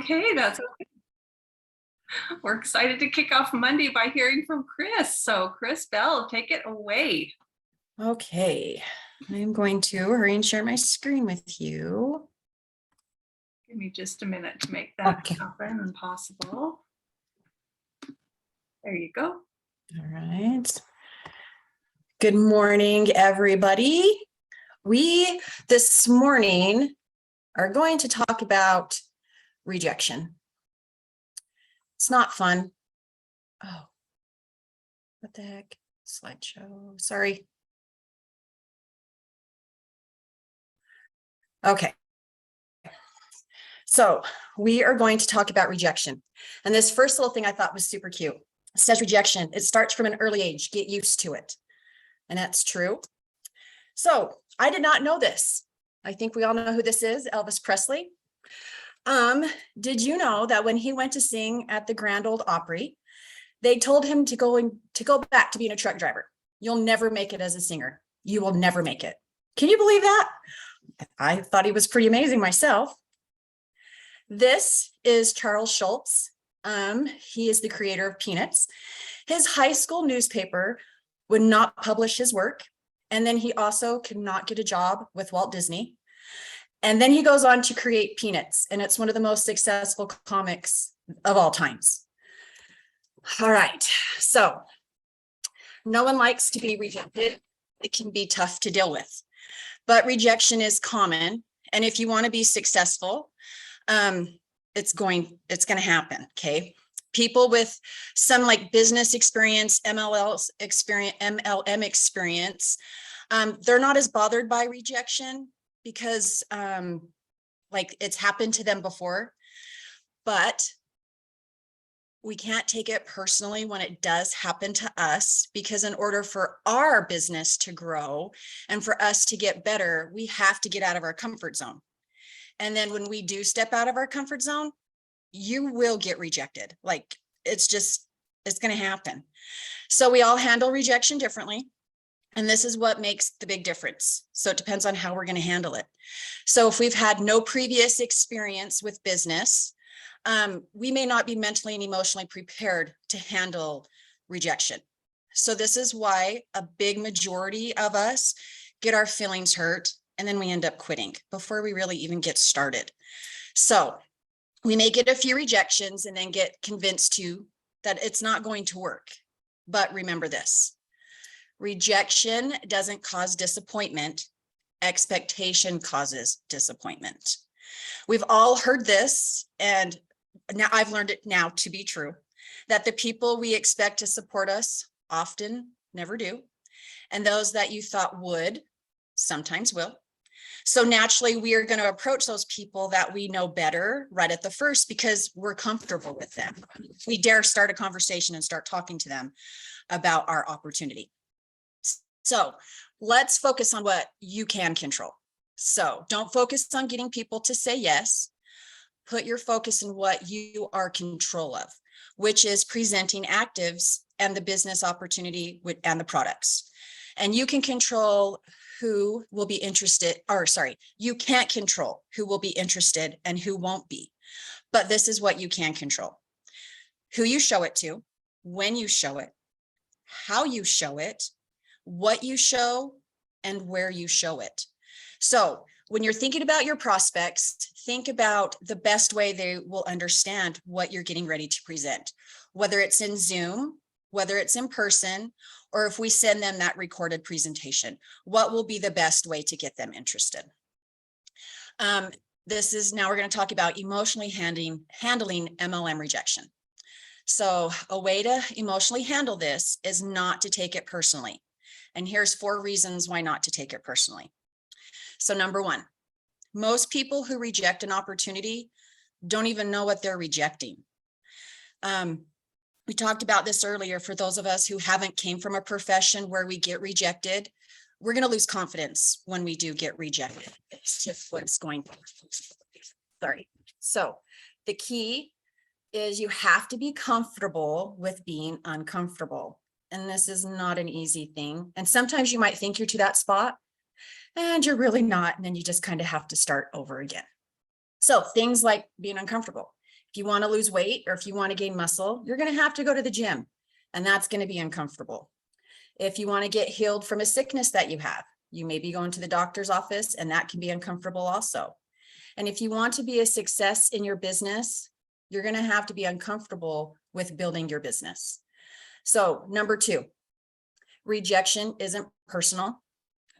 Okay, that's okay. We're excited to kick off Monday by hearing from Kris. So Kris Bell, take it away. Okay, I'm going to hurry and share my screen with you. Give me just a minute to make that Okay. happen and possible. There you go. All right. Good morning, everybody. We this morning are going to talk about rejection. It's not fun. Oh, what the heck? Slideshow. Sorry. Okay. So we are going to talk about rejection. And this first little thing I thought was super cute. It says rejection. It starts from an early age. Get used to it. And that's true. So I did not know this. I think we all know who this is, Elvis Presley. Did you know that when he went to sing at the Grand Ole Opry, they told him to go back to being a truck driver? You'll never make it as a singer. You will never make it. Can you believe that? I thought he was pretty amazing myself. This is Charles Schulz. He is the creator of Peanuts. His high school newspaper would not publish his work. And then he also could not get a job with Walt Disney. And then he goes on to create Peanuts, and it's one of the most successful comics of all times. All right, so no one likes to be rejected. It can be tough to deal with, but rejection is common. And if you want to be successful, it's going to happen. Okay. People with some like business experience, MLM experience, they're not as bothered by rejection because like it's happened to them before, but we can't take it personally when it does happen to us, because in order for our business to grow and for us to get better, we have to get out of our comfort zone. And then when we do step out of our comfort zone, you will get rejected. Like it's going to happen. So we all handle rejection differently. And this is what makes the big difference. So it depends on how we're going to handle it. So if we've had no previous experience with business, we may not be mentally and emotionally prepared to handle rejection. So this is why a big majority of us get our feelings hurt and then we end up quitting before we really even get started. So we may get a few rejections and then get convinced that it's not going to work. But remember this. Rejection doesn't cause disappointment. Expectation causes disappointment. We've all heard this, and now I've learned it now to be true, that the people we expect to support us often never do. And those that you thought would sometimes will. So naturally, we are going to approach those people that we know better right at the first because we're comfortable with them. We dare start a conversation and start talking to them about our opportunity. So let's focus on what you can control. So don't focus on getting people to say yes. Put your focus in what you are in control of, which is presenting actives and the business opportunity and the products. And you can control who will be interested, you can't control who will be interested and who won't be. But this is what you can control: who you show it to, when you show it, how you show it, what you show, and where you show it. So when you're thinking about your prospects, think about the best way they will understand what you're getting ready to present, whether it's in Zoom, whether it's in person, or if we send them that recorded presentation, what will be the best way to get them interested? Now we're going to talk about emotionally handling MLM rejection. So a way to emotionally handle this is not to take it personally. And here's 4 reasons why not to take it personally. So number 1, most people who reject an opportunity don't even know what they're rejecting. We talked about this earlier. For those of us who haven't came from a profession where we get rejected, we're going to lose confidence when we do get rejected. It's just what's going on. Sorry. So the key is you have to be comfortable with being uncomfortable. And this is not an easy thing. And sometimes you might think you're to that spot and you're really not. And then you just kind of have to start over again. So things like being uncomfortable. If you want to lose weight or if you want to gain muscle, you're going to have to go to the gym, and that's going to be uncomfortable. If you want to get healed from a sickness that you have, you may be going to the doctor's office, and that can be uncomfortable also. And if you want to be a success in your business, you're going to have to be uncomfortable with building your business. So number 2, rejection isn't personal.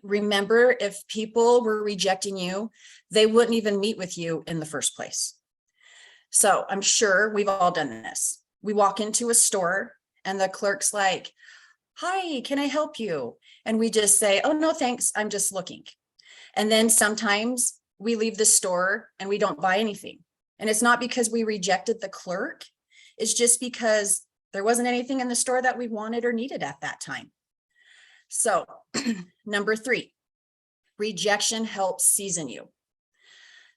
Remember, if people were rejecting you, they wouldn't even meet with you in the first place. So I'm sure we've all done this. We walk into a store and the clerk's like, "Hi, can I help you?" And we just say, "Oh, no, thanks. I'm just looking." And then sometimes we leave the store and we don't buy anything. And it's not because we rejected the clerk. It's just because there wasn't anything in the store that we wanted or needed at that time. So number 3, rejection helps season you.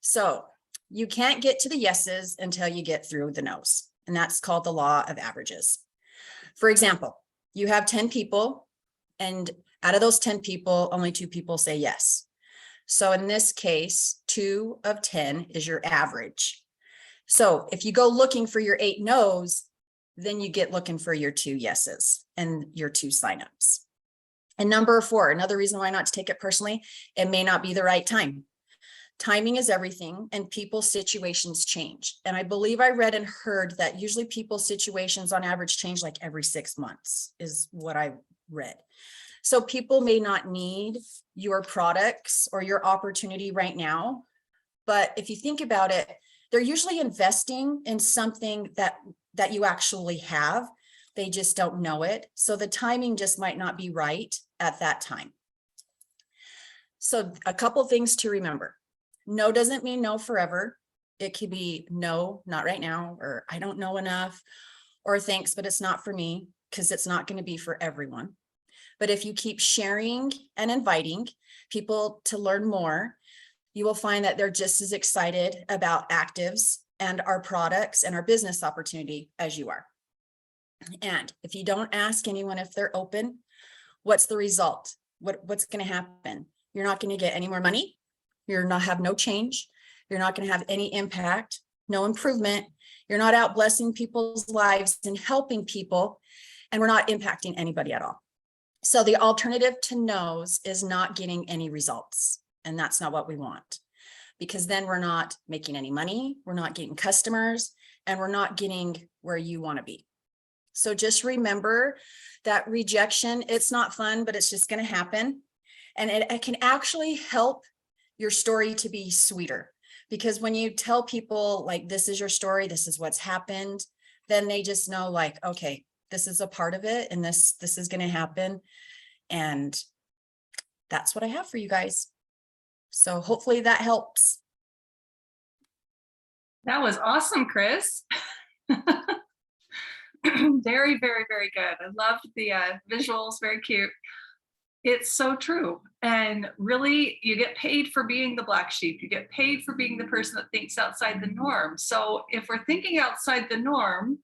So you can't get to the yeses until you get through the nos. And that's called the law of averages. For example, you have 10 people, and out of those 10 people, only 2 people say yes. So in this case, 2 of 10 is your average. So if you go looking for your 8 no's, then you get looking for your 2 yeses and your 2 signups. And number 4, another reason why not to take it personally, it may not be the right time. Timing is everything, and people's situations change. And I believe I read and heard that usually people's situations on average change like every 6 months is what I read. So people may not need your products or your opportunity right now, but if you think about it, they're usually investing in something that you actually have. They just don't know it. So the timing just might not be right at that time. So a couple things to remember. No doesn't mean no forever. It could be no, not right now, or I don't know enough, or thanks, but it's not for me, because it's not going to be for everyone. But if you keep sharing and inviting people to learn more, you will find that they're just as excited about actives and our products and our business opportunity as you are. And if you don't ask anyone if they're open, what's the result? What's going to happen? You're not going to get any more money. You're not have no change. You're not going to have any impact, no improvement. You're not out blessing people's lives and helping people, and we're not impacting anybody at all. So the alternative to no's is not getting any results. And that's not what we want, because then we're not making any money. We're not getting customers, and we're not getting where you want to be. So just remember that rejection, it's not fun, but it's just going to happen. And it can actually help your story to be sweeter, because when you tell people like, this is your story, this is what's happened, then they just know like, okay, this is a part of it, and this is going to happen. And that's what I have for you guys. So hopefully that helps. That was awesome, Kris. Very, very, very good. I loved the visuals, very cute. It's so true. And really, you get paid for being the black sheep. You get paid for being the person that thinks outside the norm. So if we're thinking outside the norm,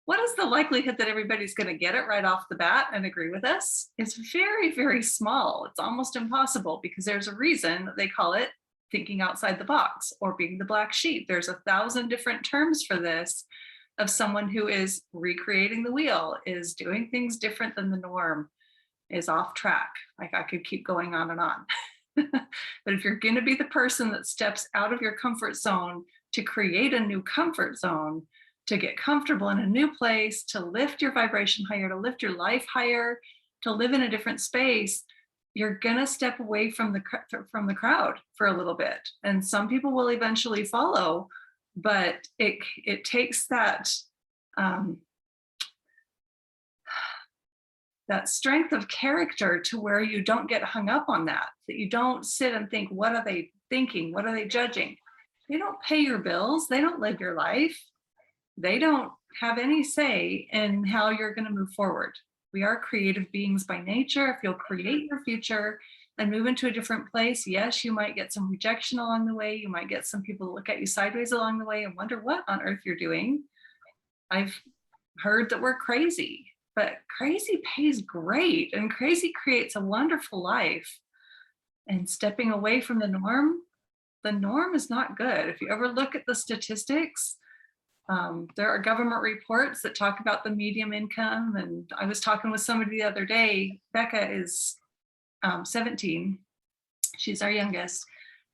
what is the likelihood that everybody's going to get it right off the bat and agree with us? It's very, very small. It's almost impossible, because there's a reason that they call it thinking outside the box or being the black sheep. There's 1,000 different terms for this, of someone who is recreating the wheel, is doing things different than the norm, is off track. Like I could keep going on and on. But if you're going to be the person that steps out of your comfort zone to create a new comfort zone, to get comfortable in a new place, to lift your vibration higher, to lift your life higher, to live in a different space, you're going to step away from the crowd for a little bit. And some people will eventually follow, but it takes that that strength of character to where you don't get hung up on that you don't sit and think, what are they thinking? What are they judging? They don't pay your bills. They don't live your life. They don't have any say in how you're going to move forward. We are creative beings by nature. If you'll create your future and move into a different place, yes, you might get some rejection along the way. You might get some people look at you sideways along the way and wonder what on earth you're doing. I've heard that we're crazy, but crazy pays great, and crazy creates a wonderful life. And stepping away from the norm, the norm is not good. If you ever look at the statistics, there are government reports that talk about the median income. And I was talking with somebody the other day. Becca is 17. She's our youngest.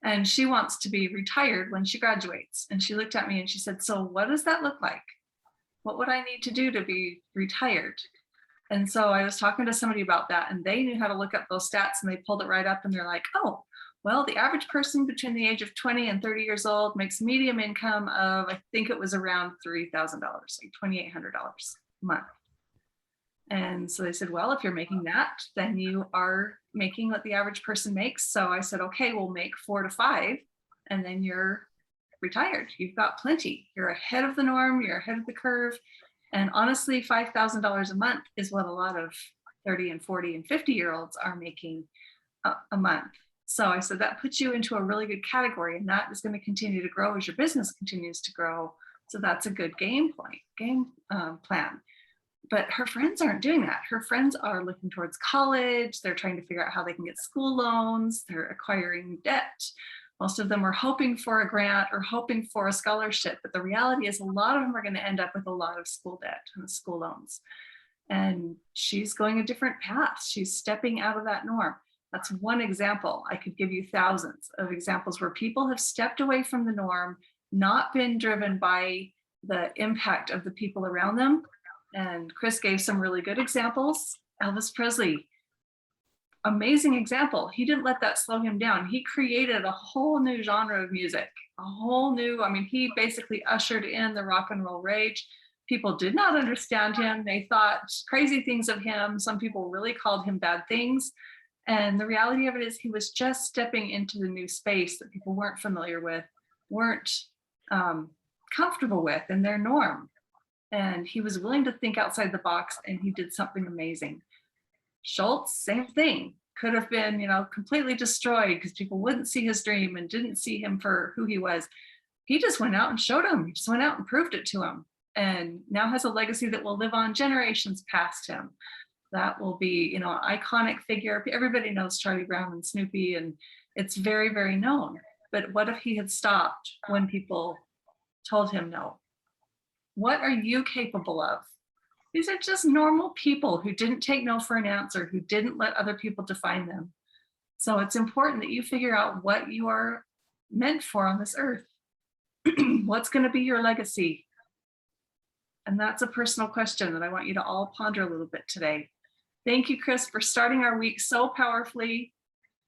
And she wants to be retired when she graduates. And she looked at me and she said, "So what does that look like? What would I need to do to be retired?" And so I was talking to somebody about that, and they knew how to look up those stats, and they pulled it right up, and they're like, "Oh, well, the average person between the age of 20 and 30 years old makes median income of, I think it was around $3,000, like $2,800 a month." And so they said, "Well, if you're making that, then you are making what the average person makes." So I said, "Okay, we'll make 4 to 5, and then you're retired. You've got plenty. You're ahead of the norm. You're ahead of the curve." And honestly, $5,000 a month is what a lot of 30 and 40 and 50-year-olds are making a month. So I said, that puts you into a really good category, and that is going to continue to grow as your business continues to grow. So that's a good game plan. But her friends aren't doing that. Her friends are looking towards college. They're trying to figure out how they can get school loans. They're acquiring debt. Most of them are hoping for a grant or hoping for a scholarship. But the reality is a lot of them are going to end up with a lot of school debt and school loans. And she's going a different path. She's stepping out of that norm. That's one example. I could give you thousands of examples where people have stepped away from the norm, not been driven by the impact of the people around them. And Kris gave some really good examples. Elvis Presley, amazing example. He didn't let that slow him down. He created a whole new genre of music, he basically ushered in the rock and roll rage. People did not understand him. They thought crazy things of him. Some people really called him bad things. And the reality of it is he was just stepping into the new space that people weren't familiar with, weren't comfortable with in their norm. And he was willing to think outside the box, and he did something amazing. Schultz, same thing, could have been, completely destroyed because people wouldn't see his dream and didn't see him for who he was. He just went out and showed him. He just went out and proved it to him, and now has a legacy that will live on generations past him. That will be, an iconic figure. Everybody knows Charlie Brown and Snoopy, and it's very, very known. But what if he had stopped when people told him no? What are you capable of? These are just normal people who didn't take no for an answer, who didn't let other people define them. So it's important that you figure out what you are meant for on this earth. What's going to be your legacy? And that's a personal question that I want you to all ponder a little bit today. Thank you, Kris, for starting our week so powerfully.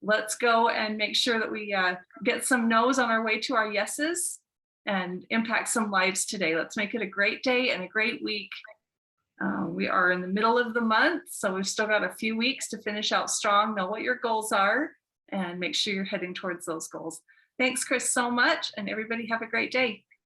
Let's go and make sure that we get some no's on our way to our yeses and impact some lives today. Let's make it a great day and a great week. We are in the middle of the month, so we've still got a few weeks to finish out strong. Know what your goals are and make sure you're heading towards those goals. Thanks, Kris, so much, and everybody have a great day.